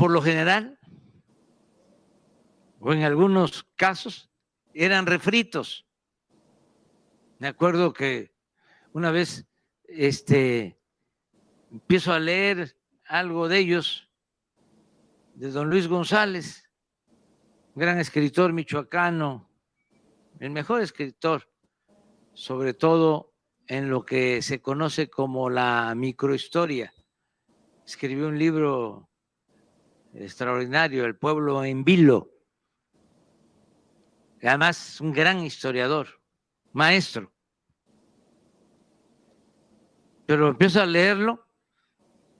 por lo general, o en algunos casos, eran refritos. Me acuerdo que una vez empiezo a leer algo de ellos, de don Luis González, gran escritor michoacano, el mejor escritor, sobre todo en lo que se conoce como la microhistoria. Escribió un libro extraordinario, El pueblo en vilo. Además, un gran historiador, maestro. Pero empiezo a leerlo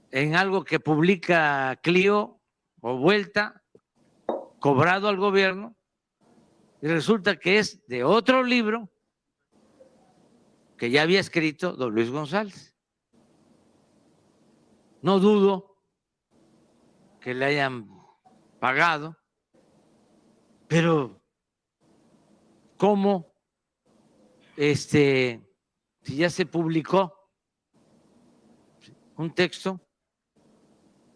en algo que publica Clio o Vuelta, cobrado al gobierno, y resulta que es de otro libro que ya había escrito don Luis González. No dudo que le hayan pagado, pero ¿cómo si ya se publicó un texto,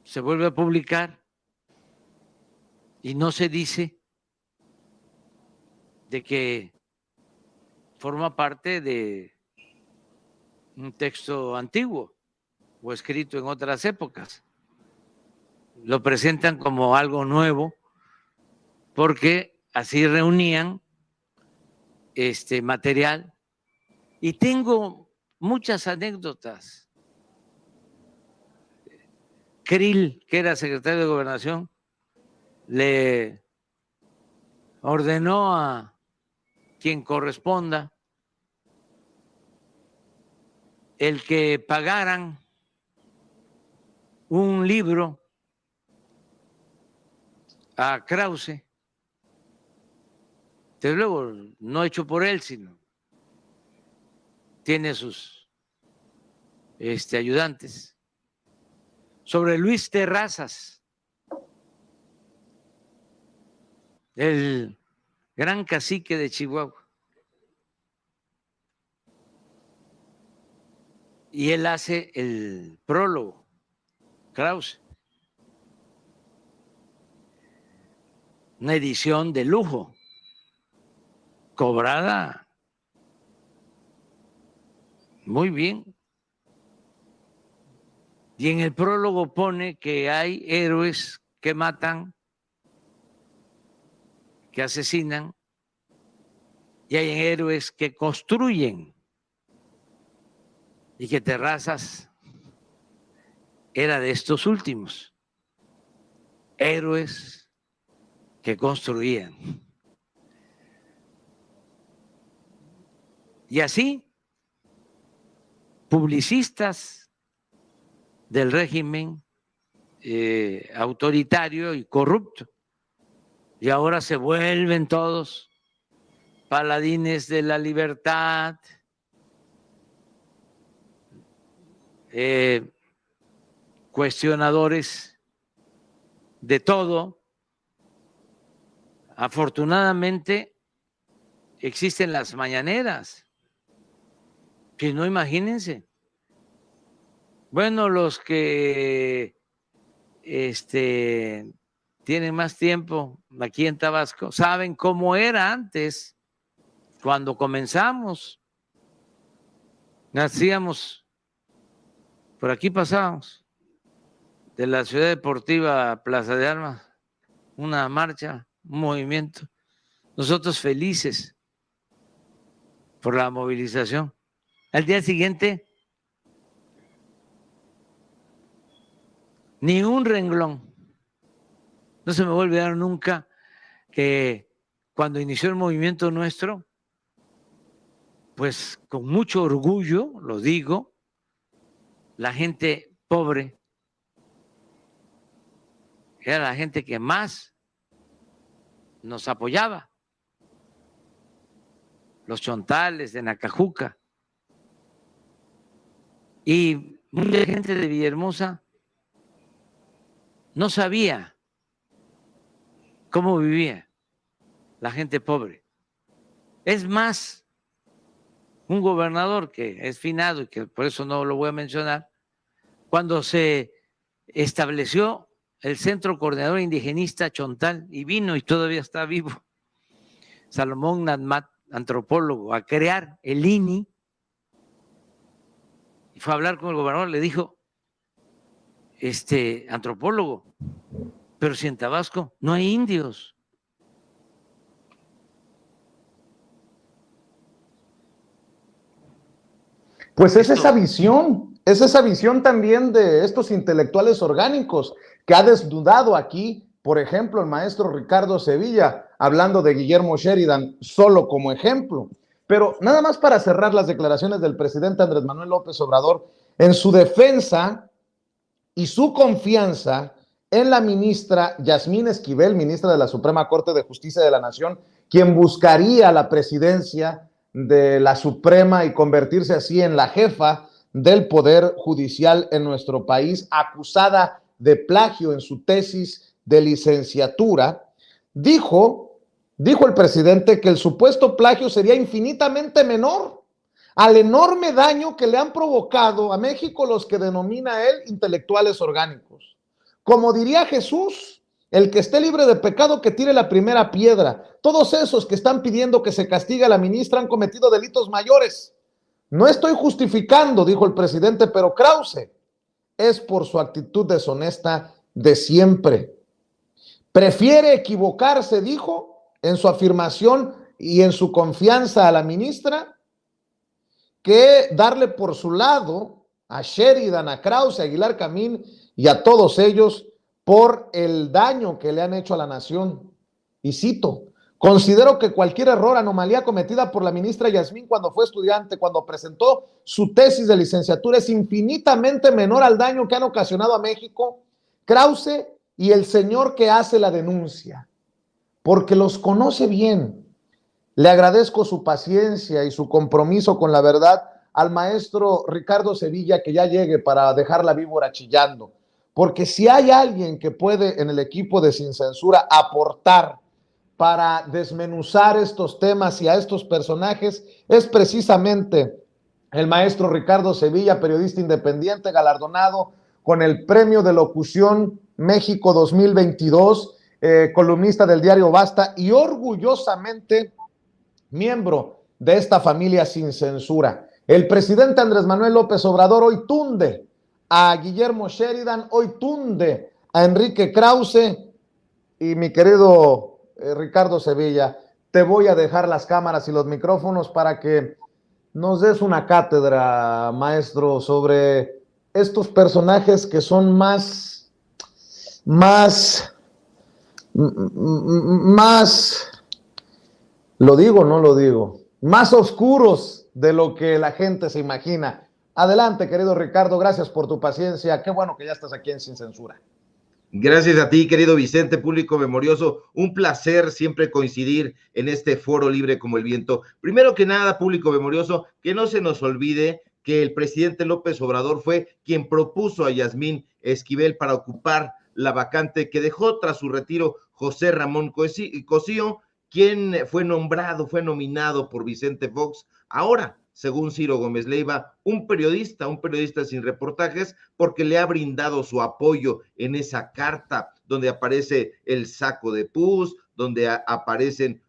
se vuelve a publicar y no se dice de que forma parte de un texto antiguo o escrito en otras épocas? Lo presentan como algo nuevo porque así reunían material. Y tengo muchas anécdotas. Krill, que era secretario de Gobernación, le ordenó a quien corresponda el que pagaran un libro a Krause, desde luego no hecho por él, sino tiene sus ayudantes, sobre Luis Terrazas, el gran cacique de Chihuahua. Y él hace el prólogo, Krause. Una edición de lujo, cobrada muy bien. Y en el prólogo pone que hay héroes que matan, que asesinan, y hay héroes que construyen, y que Terrazas era de estos últimos, héroes que construían. Y así, publicistas del régimen autoritario y corrupto, y ahora se vuelven todos paladines de la libertad, cuestionadores de todo. Afortunadamente existen las mañaneras, que no, imagínense. Bueno, los que tienen más tiempo aquí en Tabasco saben cómo era antes, cuando comenzamos. Hacíamos, por aquí pasábamos, de la Ciudad Deportiva a Plaza de Armas, una marcha, un movimiento. Nosotros felices por la movilización. Al día siguiente, ni un renglón. No se me va a olvidar nunca que cuando inició el movimiento nuestro, pues con mucho orgullo, lo digo, la gente pobre era la gente que más nos apoyaba. Los chontales de Nacajuca. Y mucha gente de Villahermosa no sabía cómo vivía la gente pobre. Es más, un gobernador que es finado y que por eso no lo voy a mencionar, cuando se estableció el Centro Coordinador Indigenista Chontal y vino, y todavía está vivo, Salomón Natmat, antropólogo, a crear el INI, y fue a hablar con el gobernador, le dijo, antropólogo, pero si en Tabasco no hay indios. Pues es esa visión también de estos intelectuales orgánicos que ha desnudado aquí, por ejemplo, el maestro Ricardo Sevilla, hablando de Guillermo Sheridan, solo como ejemplo. Pero nada más para cerrar las declaraciones del presidente Andrés Manuel López Obrador, en su defensa y su confianza en la ministra Yasmín Esquivel, ministra de la Suprema Corte de Justicia de la Nación, quien buscaría la presidencia de la Suprema y convertirse así en la jefa del Poder Judicial en nuestro país, acusada de plagio en su tesis de licenciatura, dijo el presidente que el supuesto plagio sería infinitamente menor al enorme daño que le han provocado a México los que denomina él intelectuales orgánicos. Como diría Jesús, el que esté libre de pecado que tire la primera piedra. Todos esos que están pidiendo que se castigue a la ministra han cometido delitos mayores. No estoy justificando, dijo el presidente, pero Krause es por su actitud deshonesta de siempre. Prefiere equivocarse, dijo, en su afirmación y en su confianza a la ministra, que darle por su lado a Sheridan, a Krause, a Aguilar Camín y a todos ellos por el daño que le han hecho a la nación. Y cito, considero que cualquier error, anomalía cometida por la ministra Yasmín cuando fue estudiante, cuando presentó su tesis de licenciatura, es infinitamente menor al daño que han ocasionado a México, Krause y el señor que hace la denuncia, porque los conoce bien. Le agradezco su paciencia y su compromiso con la verdad al maestro Ricardo Sevilla, que ya llegue para dejar la víbora chillando, porque si hay alguien que puede en el equipo de Sin Censura aportar para desmenuzar estos temas y a estos personajes, es precisamente el maestro Ricardo Sevilla, periodista independiente, galardonado con el Premio de Locución México 2022, columnista del diario Basta y orgullosamente miembro de esta familia Sin Censura. El presidente Andrés Manuel López Obrador hoy tunde a Guillermo Sheridan, hoy tunde a Enrique Krause y mi querido Ricardo Sevilla, te voy a dejar las cámaras y los micrófonos para que nos des una cátedra, maestro, sobre estos personajes que son más lo digo, no lo digo, más oscuros de lo que la gente se imagina. Adelante, querido Ricardo, gracias por tu paciencia. Qué bueno que ya estás aquí en Sin Censura. Gracias a ti, querido Vicente, público memorioso. Un placer siempre coincidir en este foro libre como el viento. Primero que nada, público memorioso, que no se nos olvide que el presidente López Obrador fue quien propuso a Yasmín Esquivel para ocupar la vacante que dejó tras su retiro José Ramón Cosío, quien fue nominado por Vicente Fox. Ahora, según Ciro Gómez Leiva, un periodista sin reportajes, porque le ha brindado su apoyo en esa carta donde aparece el saco de pus, donde aparecen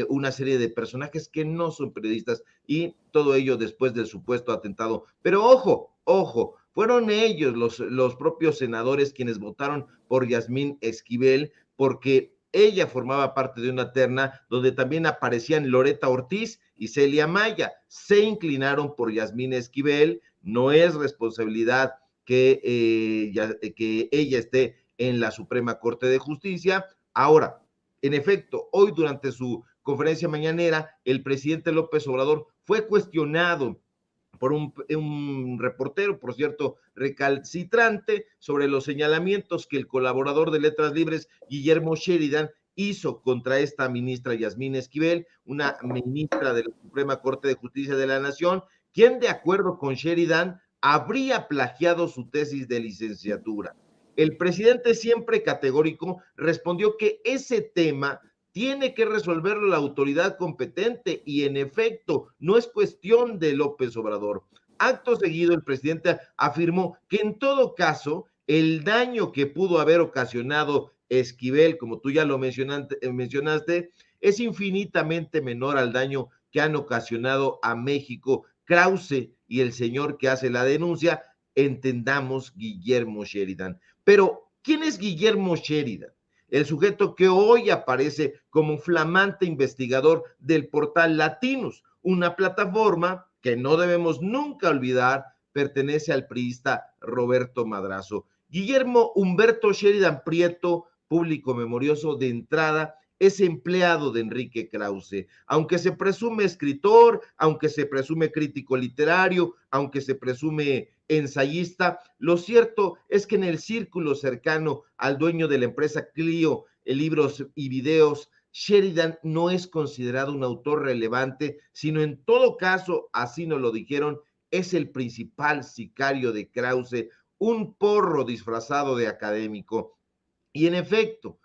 una serie de personajes que no son periodistas, y todo ello después del supuesto atentado. Pero ojo, fueron ellos, los propios senadores, quienes votaron por Yasmín Esquivel, porque ella formaba parte de una terna donde también aparecían Loreta Ortiz y Celia Maya. Se inclinaron por Yasmín Esquivel. No es responsabilidad que ella esté en la Suprema Corte de Justicia. Ahora, en efecto, hoy durante su conferencia mañanera, el presidente López Obrador fue cuestionado por un reportero, por cierto, recalcitrante, sobre los señalamientos que el colaborador de Letras Libres, Guillermo Sheridan, hizo contra esta ministra Yasmín Esquivel, una ministra de la Suprema Corte de Justicia de la Nación, quien, de acuerdo con Sheridan, habría plagiado su tesis de licenciatura. El presidente, siempre categórico, respondió que ese tema tiene que resolverlo la autoridad competente y, en efecto, no es cuestión de López Obrador. Acto seguido, el presidente afirmó que en todo caso el daño que pudo haber ocasionado Esquivel, como tú ya lo mencionaste, es infinitamente menor al daño que han ocasionado a México Krause y el señor que hace la denuncia, entendamos, Guillermo Sheridan. Pero, ¿quién es Guillermo Sheridan? El sujeto que hoy aparece como flamante investigador del portal Latinus, una plataforma que no debemos nunca olvidar, pertenece al priista Roberto Madrazo. Guillermo Humberto Sheridan Prieto, público memorioso de entrada, es empleado de Enrique Krause, aunque se presume escritor, aunque se presume crítico literario, aunque se presume ensayista, lo cierto es que en el círculo cercano al dueño de la empresa Clio, libros y videos, Sheridan no es considerado un autor relevante, sino en todo caso, así nos lo dijeron, es el principal sicario de Krause, un porro disfrazado de académico. Y en efecto,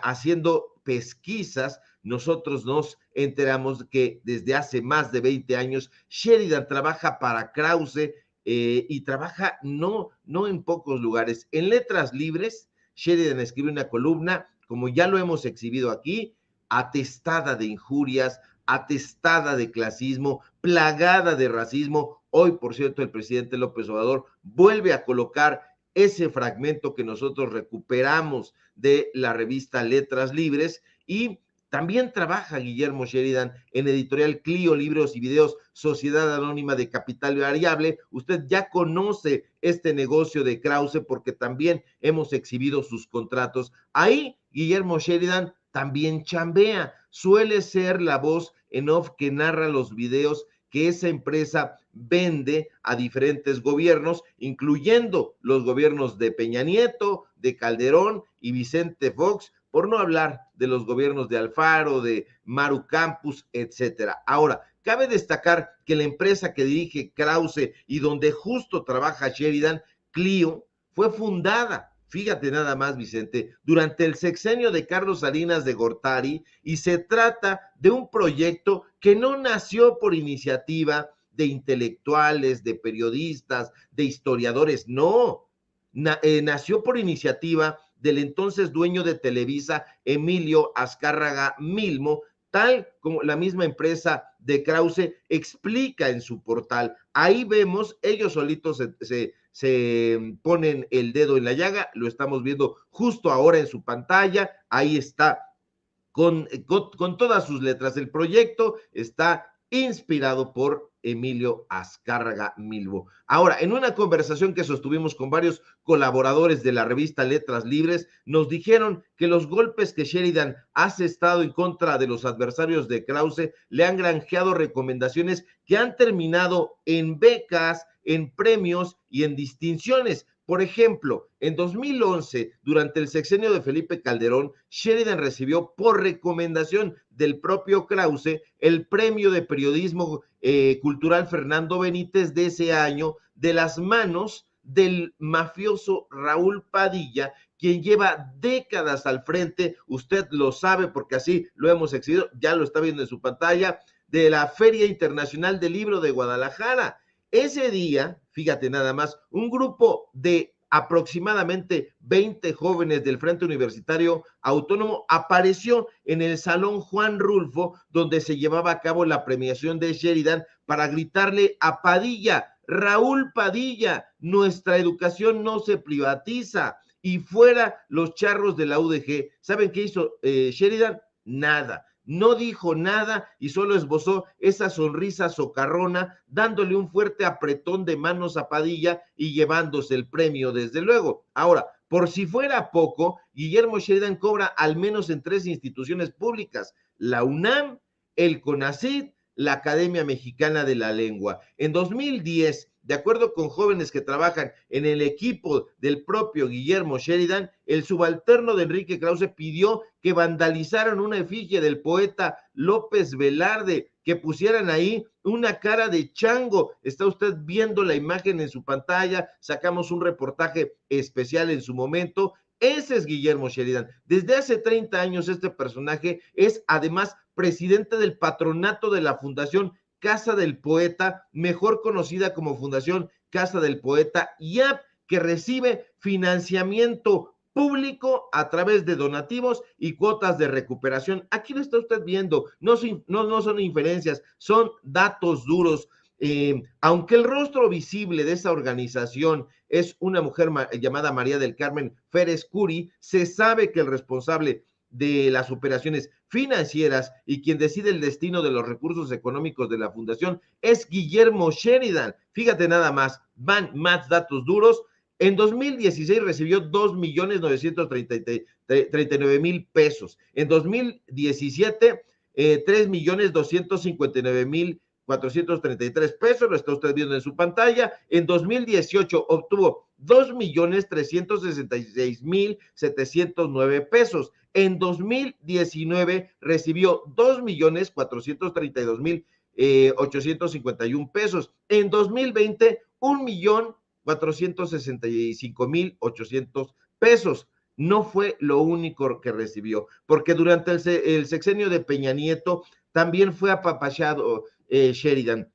haciendo pesquisas, nosotros nos enteramos que desde hace más de 20 años Sheridan trabaja para Krause y trabaja no en pocos lugares. En Letras Libres, Sheridan escribe una columna, como ya lo hemos exhibido aquí, atestada de injurias, atestada de clasismo, plagada de racismo. Hoy, por cierto, el presidente López Obrador vuelve a colocar ese fragmento que nosotros recuperamos de la revista Letras Libres, y también trabaja Guillermo Sheridan en Editorial Clio, libros y videos, Sociedad Anónima de Capital Variable. Usted ya conoce este negocio de Krause porque también hemos exhibido sus contratos. Ahí Guillermo Sheridan también chambea, suele ser la voz en off que narra los videos que esa empresa vende a diferentes gobiernos, incluyendo los gobiernos de Peña Nieto, de Calderón y Vicente Fox, por no hablar de los gobiernos de Alfaro, de Maru Campos, etcétera. Ahora, cabe destacar que la empresa que dirige Krause y donde justo trabaja Sheridan, Clio, fue fundada, fíjate nada más, Vicente, durante el sexenio de Carlos Salinas de Gortari, y se trata de un proyecto que no nació por iniciativa de intelectuales, de periodistas, de historiadores, no, nació por iniciativa del entonces dueño de Televisa, Emilio Azcárraga Milmo, tal como la misma empresa de Krause explica en su portal. Ahí vemos, ellos solitos se ponen el dedo en la llaga, lo estamos viendo justo ahora en su pantalla, ahí está con todas sus letras. El proyecto está inspirado por Emilio Azcárraga Milmo. Ahora, en una conversación que sostuvimos con varios colaboradores de la revista Letras Libres, nos dijeron que los golpes que Sheridan ha asestado en contra de los adversarios de Krause le han granjeado recomendaciones que han terminado en becas, en premios y en distinciones. Por ejemplo, en 2011, durante el sexenio de Felipe Calderón, Sheridan recibió por recomendación del propio Krause el premio de periodismo cultural Fernando Benítez de ese año, de las manos del mafioso Raúl Padilla, quien lleva décadas al frente, usted lo sabe porque así lo hemos exhibido, ya lo está viendo en su pantalla, de la Feria Internacional del Libro de Guadalajara. Ese día, fíjate nada más, un grupo de aproximadamente 20 jóvenes del Frente Universitario Autónomo apareció en el Salón Juan Rulfo, donde se llevaba a cabo la premiación de Sheridan, para gritarle a Padilla: Raúl Padilla, nuestra educación no se privatiza, y fuera los charros de la UDG. ¿Saben qué hizo Sheridan? Nada. No dijo nada y solo esbozó esa sonrisa socarrona, dándole un fuerte apretón de manos a Padilla y llevándose el premio, desde luego. Ahora, por si fuera poco, Guillermo Sheridan cobra al menos en 3 instituciones públicas: la UNAM, el CONACYT, la Academia Mexicana de la Lengua. En 2010, de acuerdo con jóvenes que trabajan en el equipo del propio Guillermo Sheridan, el subalterno de Enrique Krause pidió que vandalizaran una efigie del poeta López Velarde, que pusieran ahí una cara de chango. Está usted viendo la imagen en su pantalla, sacamos un reportaje especial en su momento. Ese es Guillermo Sheridan. Desde hace 30 años este personaje es además presidente del patronato de la Fundación Casa del Poeta, mejor conocida como Fundación Casa del Poeta IAP, que recibe financiamiento público a través de donativos y cuotas de recuperación. Aquí lo está usted viendo, no son inferencias, son datos duros. Aunque el rostro visible de esa organización es una mujer llamada María del Carmen Férez Curi, se sabe que el responsable de las operaciones financieras y quien decide el destino de los recursos económicos de la fundación es Guillermo Sheridan. Fíjate nada más, van más datos duros. En 2016 recibió 2.939.000 pesos. En 2017, 3.259.433 pesos, lo está usted viendo en su pantalla. En 2018 obtuvo 2.366.709 pesos. En 2019 recibió 2.432.851 pesos. En 2020, 1.465.800 pesos. No fue lo único que recibió, porque durante el sexenio de Peña Nieto también fue apapachado Sheridan.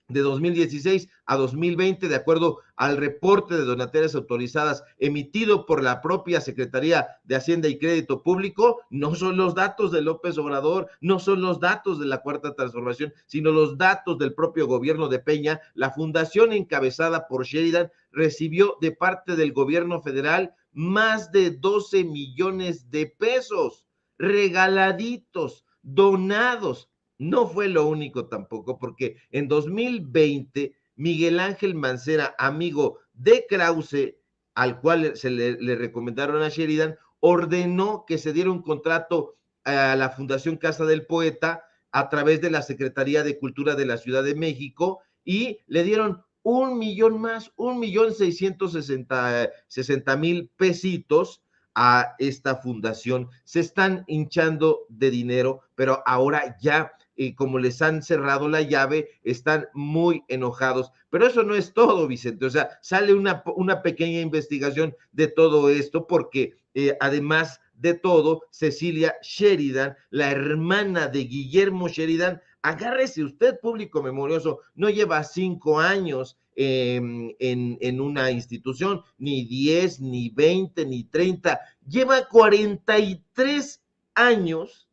De 2016 a 2020, de acuerdo al reporte de donatarias autorizadas emitido por la propia Secretaría de Hacienda y Crédito Público, no son los datos de López Obrador, no son los datos de la Cuarta Transformación, sino los datos del propio gobierno de Peña. La fundación encabezada por Sheridan recibió de parte del gobierno federal más de 12 millones de pesos regaladitos, donados. No fue lo único tampoco, porque en 2020 Miguel Ángel Mancera, amigo de Krause, al cual le recomendaron a Sheridan, ordenó que se diera un contrato a la Fundación Casa del Poeta a través de la Secretaría de Cultura de la Ciudad de México y le dieron 1,000,000 más, 1,660,000 pesitos a esta fundación. Se están hinchando de dinero, pero ahora ya como les han cerrado la llave, están muy enojados. Pero eso no es todo, Vicente. O sea, sale una pequeña investigación de todo esto, porque además de todo, Cecilia Sheridan, la hermana de Guillermo Sheridan, agárrese usted, público memorioso, no lleva 5 años en una institución, ni 10, ni 20, ni 30, lleva 43 años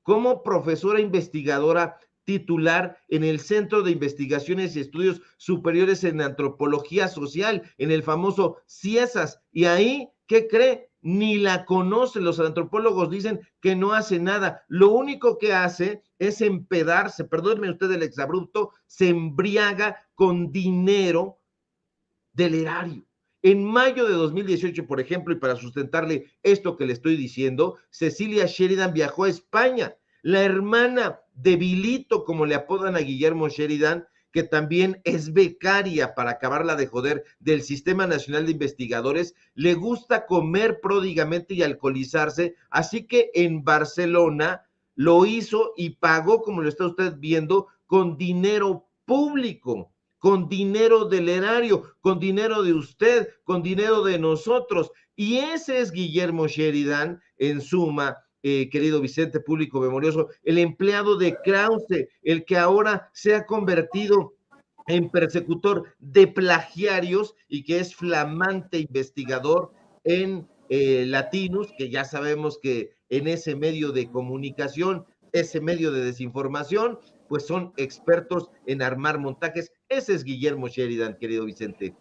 como profesora investigadora titular en el Centro de Investigaciones y Estudios Superiores en Antropología Social, en el famoso CIESAS, y ahí, ¿qué cree? Ni la conoce. Los antropólogos dicen que no hace nada, lo único que hace es empedarse, perdóneme usted el exabrupto, se embriaga con dinero del erario. En mayo de 2018, por ejemplo, y para sustentarle esto que le estoy diciendo, Cecilia Sheridan viajó a España. La hermana de Vilito, como le apodan a Guillermo Sheridan, que también es becaria para acabarla de joder del Sistema Nacional de Investigadores, le gusta comer pródigamente y alcoholizarse, así que en Barcelona lo hizo y pagó, como lo está usted viendo, con dinero público, con dinero del erario, con dinero de usted, con dinero de nosotros. Y ese es Guillermo Sheridan, en suma, querido Vicente, público memorioso, el empleado de Krause, el que ahora se ha convertido en persecutor de plagiarios y que es flamante investigador en Latinus, que ya sabemos que en ese medio de comunicación, ese medio de desinformación, pues son expertos en armar montajes. Ese es Guillermo Sheridan, querido Vicente.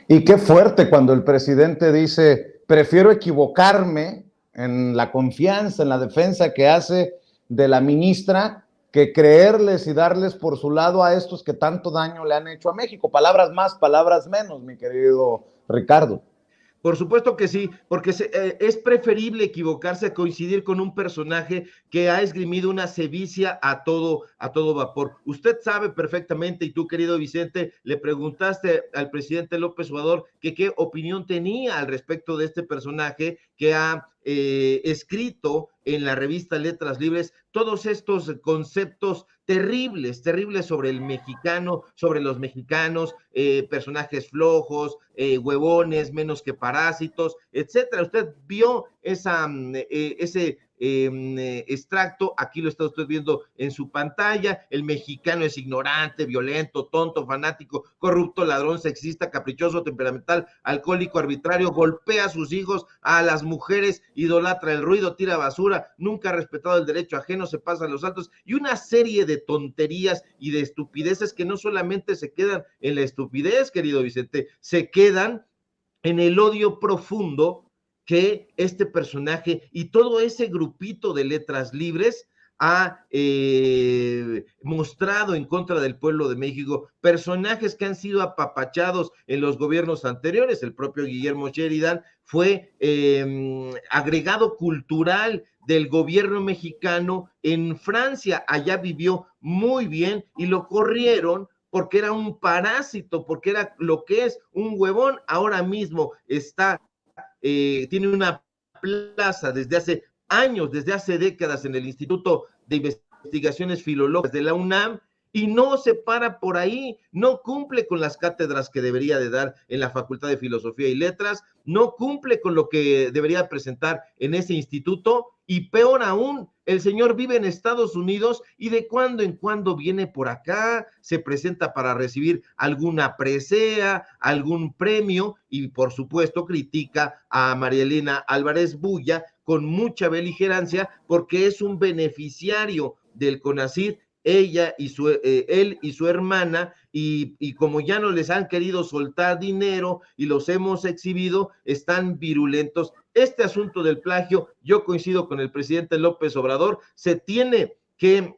Y qué fuerte cuando el presidente dice, prefiero equivocarme en la confianza, en la defensa que hace de la ministra, que creerles y darles por su lado a estos que tanto daño le han hecho a México. Palabras más, palabras menos, mi querido Ricardo. Por supuesto que sí, porque es preferible equivocarse a coincidir con un personaje que ha esgrimido una sevicia a todo vapor. Usted sabe perfectamente, y tú, querido Vicente, le preguntaste al presidente López Obrador que qué opinión tenía al respecto de este personaje que ha escrito en la revista Letras Libres todos estos conceptos terribles sobre el mexicano, sobre los mexicanos, personajes flojos, huevones, menos que parásitos, etcétera. Usted vio ese extracto, aquí lo está usted viendo en su pantalla. El mexicano es ignorante, violento, tonto, fanático, corrupto, ladrón, sexista, caprichoso, temperamental, alcohólico, arbitrario, golpea a sus hijos, a las mujeres, idolatra el ruido, tira basura, nunca ha respetado el derecho ajeno, se pasa a los altos, y una serie de tonterías y de estupideces que no solamente se quedan en la estupidez, querido Vicente, se quedan en el odio profundo que este personaje y todo ese grupito de letras libres ha mostrado en contra del pueblo de México, personajes que han sido apapachados en los gobiernos anteriores. El propio Guillermo Sheridan fue agregado cultural del gobierno mexicano en Francia, allá vivió muy bien y lo corrieron porque era un parásito, porque era lo que es un huevón. Ahora mismo tiene una plaza desde hace años, desde hace décadas en el Instituto de Investigaciones Filológicas de la UNAM, y no se para por ahí, no cumple con las cátedras que debería de dar en la Facultad de Filosofía y Letras, no cumple con lo que debería presentar en ese instituto, y peor aún, el señor vive en Estados Unidos y de cuando en cuando viene por acá, se presenta para recibir alguna presea, algún premio, y por supuesto critica a María Elena Álvarez Bulla con mucha beligerancia porque es un beneficiario del CONACYT, él y su hermana, y como ya no les han querido soltar dinero y los hemos exhibido, están virulentos. Este asunto del plagio, yo coincido con el presidente López Obrador, se tiene que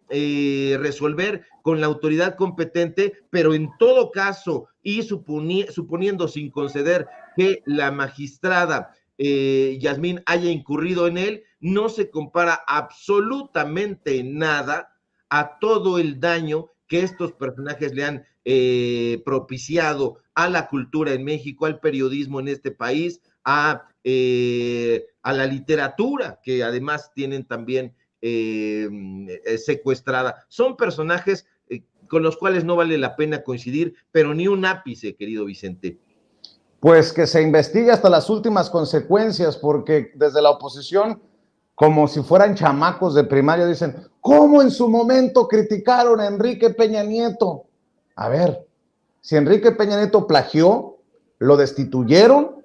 resolver con la autoridad competente, pero en todo caso, y suponiendo sin conceder que la magistrada Yasmín haya incurrido en él, no se compara absolutamente nada a todo el daño que estos personajes le han propiciado a la cultura en México, al periodismo en este país, a la literatura, que además tienen también secuestrada. Son personajes con los cuales no vale la pena coincidir, pero ni un ápice, querido Vicente. Pues que se investigue hasta las últimas consecuencias, porque desde la oposición, como si fueran chamacos de primaria, dicen, ¿cómo en su momento criticaron a Enrique Peña Nieto? A ver, si Enrique Peña Nieto plagió, lo destituyeron,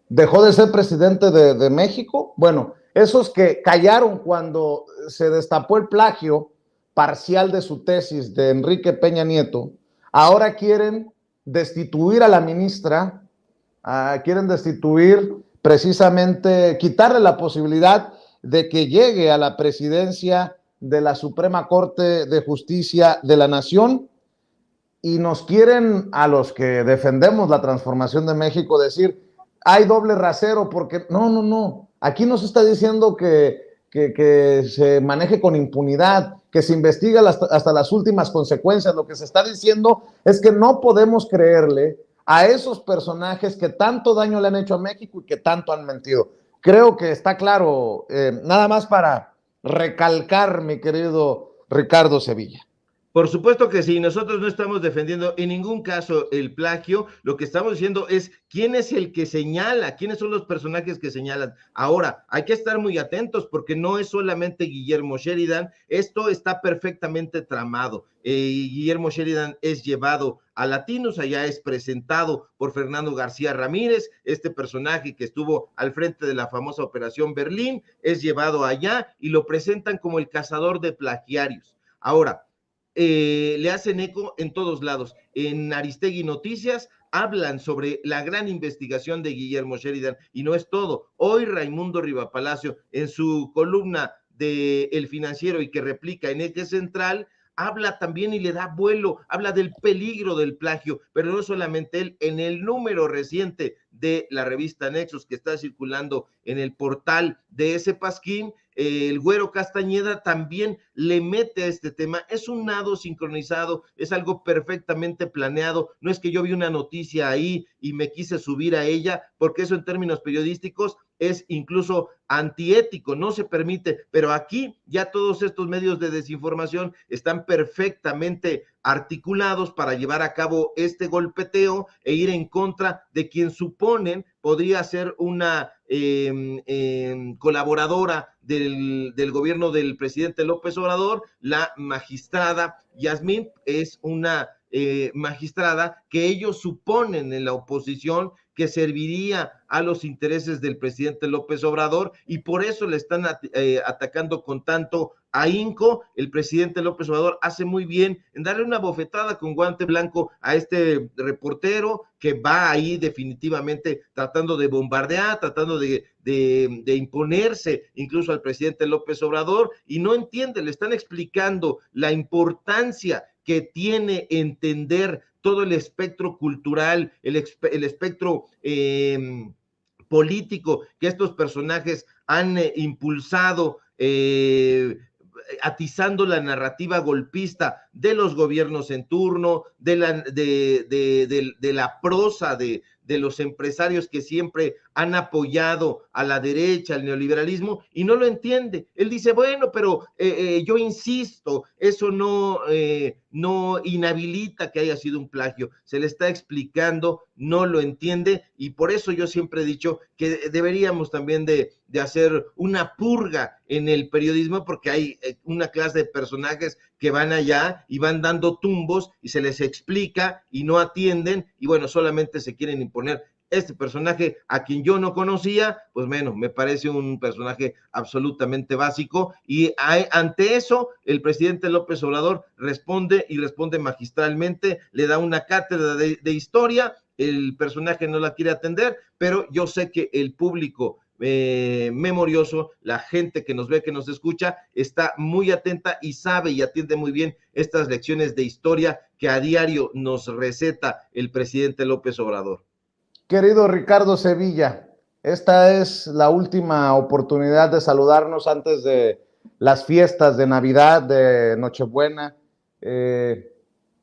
dejó de ser presidente de México. Bueno, esos que callaron cuando se destapó el plagio parcial de su tesis de Enrique Peña Nieto, ahora quieren destituir a la ministra, quieren destituir precisamente, quitarle la posibilidad de que llegue a la presidencia de la Suprema Corte de Justicia de la Nación, y nos quieren, a los que defendemos la transformación de México, decir, hay doble rasero, porque no, aquí no se está diciendo que se maneje con impunidad, que se investigue hasta las últimas consecuencias. Lo que se está diciendo es que no podemos creerle a esos personajes que tanto daño le han hecho a México y que tanto han mentido. Creo que está claro, nada más para recalcar, mi querido Ricardo Sevilla. Por supuesto que sí, nosotros no estamos defendiendo en ningún caso el plagio, lo que estamos diciendo es quién es el que señala, quiénes son los personajes que señalan. Ahora, hay que estar muy atentos porque no es solamente Guillermo Sheridan, esto está perfectamente tramado. Guillermo Sheridan es llevado a Latinos, allá es presentado por Fernando García Ramírez, este personaje que estuvo al frente de la famosa Operación Berlín, es llevado allá y lo presentan como el cazador de plagiarios. Ahora, le hacen eco en todos lados. En Aristegui Noticias hablan sobre la gran investigación de Guillermo Sheridan, y no es todo. Hoy Raimundo Rivapalacio, en su columna de El Financiero y que replica en Eje Central, habla también y le da vuelo, habla del peligro del plagio, pero no solamente él. En el número reciente de la revista Nexos, que está circulando en el portal de ese Pasquín, el Güero Castañeda también le mete a este tema. Es un nado sincronizado, es algo perfectamente planeado. No es que yo vi una noticia ahí y me quise subir a ella, porque eso en términos periodísticos es incluso antiético, no se permite, pero aquí ya todos estos medios de desinformación están perfectamente articulados para llevar a cabo este golpeteo e ir en contra de quien suponen podría ser una colaboradora del gobierno del presidente López Obrador. La magistrada Yasmín es una magistrada que ellos suponen en la oposición que serviría a los intereses del presidente López Obrador, y por eso le están atacando con tanto ahínco. El presidente López Obrador hace muy bien en darle una bofetada con guante blanco a este reportero que va ahí definitivamente tratando de bombardear, tratando de imponerse incluso al presidente López Obrador, y no entiende, le están explicando la importancia que tiene entender todo el espectro cultural, el espectro político que estos personajes han impulsado, atizando la narrativa golpista de los gobiernos en turno, de la prosa de los empresarios que siempre han apoyado a la derecha, al neoliberalismo, y no lo entiende. Él dice, bueno, pero yo insisto, eso no inhabilita que haya sido un plagio. Se le está explicando, no lo entiende, y por eso yo siempre he dicho que deberíamos también de hacer una purga en el periodismo, porque hay una clase de personajes que van allá y van dando tumbos y se les explica y no atienden, y bueno, solamente se quieren imponer. Este personaje, a quien yo no conocía, pues bueno, me parece un personaje absolutamente básico, y ante eso el presidente López Obrador responde, y responde magistralmente, le da una cátedra de historia. El personaje no la quiere atender, pero yo sé que el público memorioso, la gente que nos ve, que nos escucha, está muy atenta y sabe y atiende muy bien estas lecciones de historia que a diario nos receta el presidente López Obrador. Querido Ricardo Sevilla, esta es la última oportunidad de saludarnos antes de las fiestas de Navidad, de Nochebuena.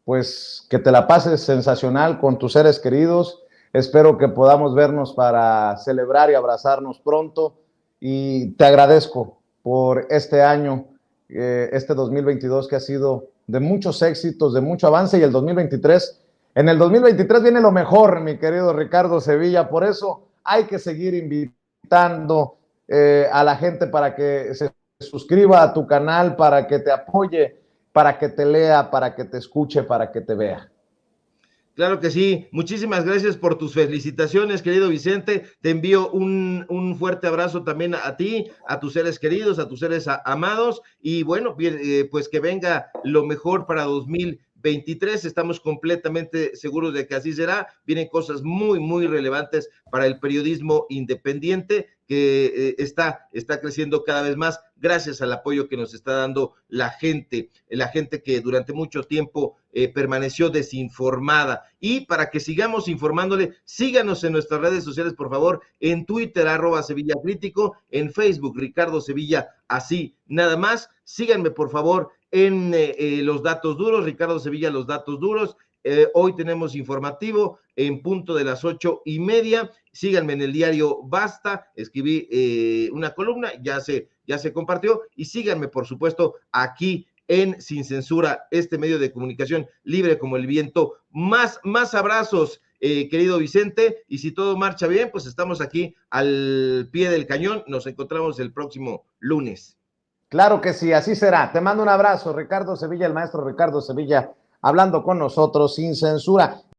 Pues que te la pases sensacional con tus seres queridos. Espero que podamos vernos para celebrar y abrazarnos pronto, y te agradezco por este año, este 2022 que ha sido de muchos éxitos, de mucho avance, y el 2023, en el 2023 viene lo mejor, mi querido Ricardo Sevilla. Por eso hay que seguir invitando a la gente para que se suscriba a tu canal, para que te apoye, para que te lea, para que te escuche, para que te vea. Claro que sí, muchísimas gracias por tus felicitaciones, querido Vicente. Te envío un fuerte abrazo también a ti, a tus seres queridos, a tus seres amados, y bueno, bien, pues que venga lo mejor para 2023. Estamos completamente seguros de que así será. Vienen cosas muy, muy relevantes para el periodismo independiente, que está creciendo cada vez más gracias al apoyo que nos está dando la gente que durante mucho tiempo permaneció desinformada. Y para que sigamos informándole, síganos en nuestras redes sociales, por favor, en Twitter, @SevillaCrítico, en Facebook, Ricardo Sevilla, así nada más. Síganme, por favor, en Los Datos Duros, Ricardo Sevilla, Los Datos Duros. Hoy tenemos informativo en punto de las 8:30. Síganme en el diario Basta, escribí una columna, ya se compartió, y síganme, por supuesto, aquí en Sin Censura, este medio de comunicación libre como el viento. Más abrazos, querido Vicente, y si todo marcha bien, pues estamos aquí al pie del cañón. Nos encontramos el próximo lunes. Claro que sí, así será. Te mando un abrazo, Ricardo Sevilla, el maestro Ricardo Sevilla, hablando con nosotros sin censura.